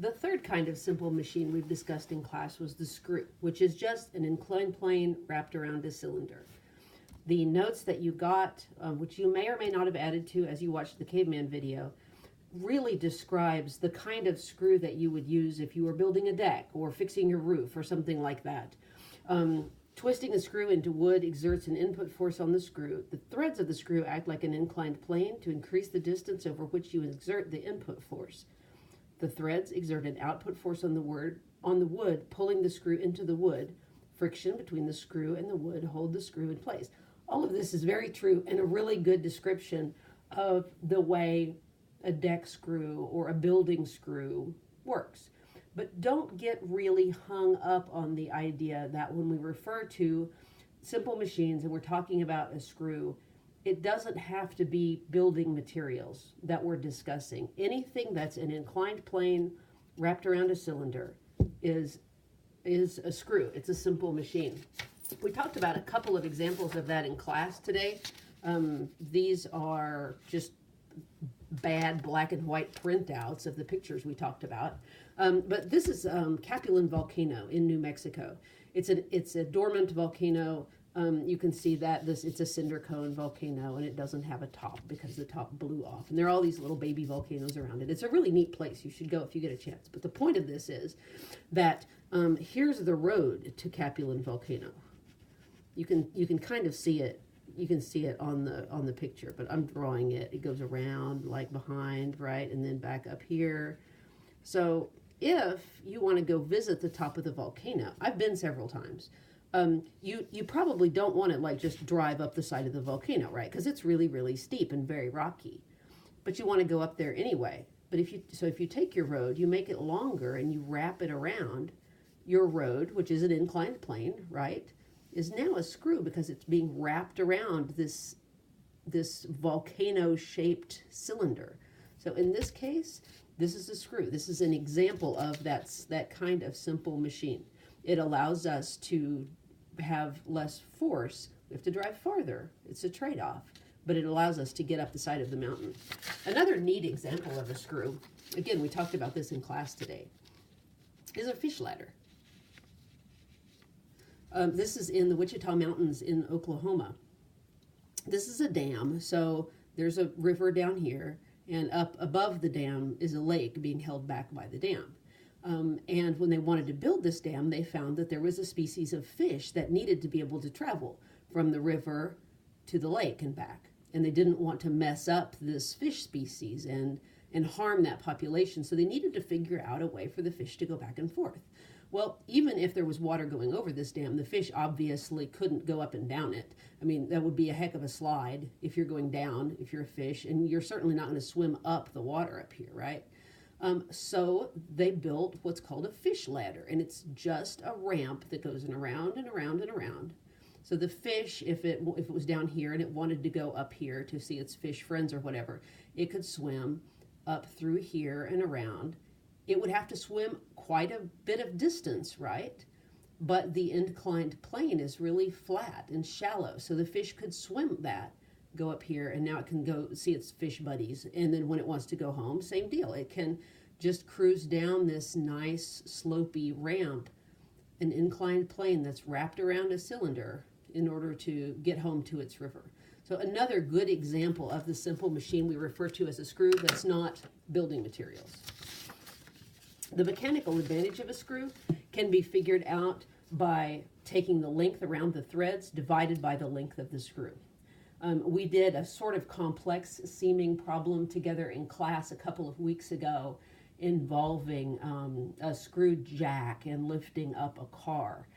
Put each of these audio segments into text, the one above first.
The third kind of simple machine we've discussed in class was the screw, which is just an inclined plane wrapped around a cylinder. The notes that you got, which you may or may not have added to as you watched the caveman video, really describes the kind of screw that you would use if you were building a deck or fixing your roof or something like that. Twisting a screw into wood exerts an input force on the screw. The threads of the screw act like an inclined plane to increase the distance over which you exert the input force. The threads exert an output force on the wood, pulling the screw into the wood. Friction between the screw and the wood hold the screw in place. All of this is very true and a really good description of the way a deck screw or a building screw works. But don't get really hung up on the idea that when we refer to simple machines and we're talking about a screw, it doesn't have to be building materials that we're discussing. Anything that's an inclined plane wrapped around a cylinder is a screw. It's a simple machine. We talked about a couple of examples of that in class today. These are just bad black and white printouts of the pictures we talked about. But this is Capulin Volcano in New Mexico. It's a dormant volcano. You can see that it's a cinder cone volcano, and it doesn't have a top because the top blew off. And there are all these little baby volcanoes around it. It's a really neat place. You should go if you get a chance. But the point of this is that here's the road to Capulin Volcano. You can kind of see it. You can see it on the picture, but I'm drawing it. It goes around like behind, right, and then back up here. So if you want to go visit the top of the volcano, I've been several times. You probably don't want to like just drive up the side of the volcano, right? Because it's really, really steep and very rocky. But you want to go up there anyway. But if you take your road, you make it longer and you wrap it around your road, which is an inclined plane, right? Is now a screw because it's being wrapped around this volcano-shaped cylinder. So in this case, this is a screw. This is an example of that kind of simple machine. It allows us to have less force. We have to drive farther. It's a trade-off, but it allows us to get up the side of the mountain. Another neat example of a screw, again, we talked about this in class today, is a fish ladder. This is in the Wichita Mountains in Oklahoma. This is a dam, so there's a river down here, and up above the dam is a lake being held back by the dam. And when they wanted to build this dam, they found that there was a species of fish that needed to be able to travel from the river to the lake and back. And they didn't want to mess up this fish species and harm that population, so they needed to figure out a way for the fish to go back and forth. Well, even if there was water going over this dam, the fish obviously couldn't go up and down it. I mean, that would be a heck of a slide if you're going down, if you're a fish, and you're certainly not going to swim up the water up here, right? So they built what's called a fish ladder, and it's just a ramp that goes around and around and around. So the fish, if it was down here and it wanted to go up here to see its fish friends or whatever, it could swim up through here and around. It would have to swim quite a bit of distance, right? But the inclined plane is really flat and shallow, so the fish could swim that, go up here, and now it can go see its fish buddies. And then when it wants to go home, same deal. It can just cruise down this nice slopey ramp, an inclined plane that's wrapped around a cylinder in order to get home to its river. So another good example of the simple machine we refer to as a screw that's not building materials. The mechanical advantage of a screw can be figured out by taking the length around the threads divided by the length of the screw. We did a sort of complex seeming problem together in class a couple of weeks ago involving a screw jack and lifting up a car.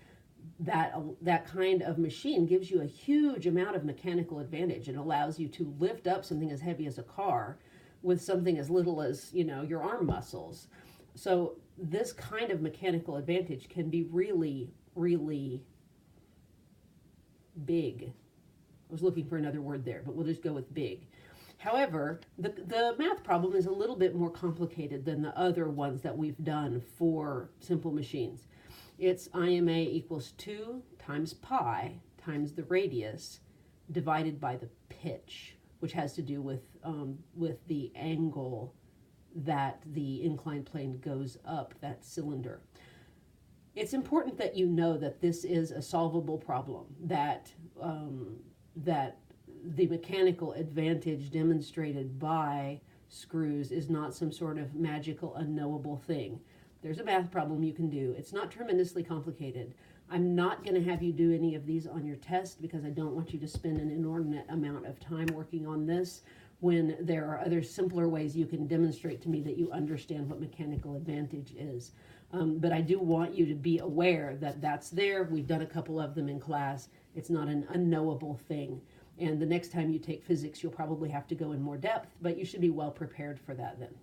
That kind of machine gives you a huge amount of mechanical advantage. It allows you to lift up something as heavy as a car with something as little as, your arm muscles. So this kind of mechanical advantage can be really, really big. I was looking for another word there, but we'll just go with big. However, the math problem is a little bit more complicated than the other ones that we've done for simple machines. It's IMA equals 2 times pi times the radius divided by the pitch, which has to do with the angle that the inclined plane goes up that cylinder. It's important that you know that this is a solvable problem, that that the mechanical advantage demonstrated by screws is not some sort of magical, unknowable thing. There's a math problem you can do. It's not tremendously complicated. I'm not going to have you do any of these on your test because I don't want you to spend an inordinate amount of time working on this when there are other simpler ways you can demonstrate to me that you understand what mechanical advantage is. But I do want you to be aware that that's there. We've done a couple of them in class. It's not an unknowable thing. And the next time you take physics, you'll probably have to go in more depth, but you should be well prepared for that then.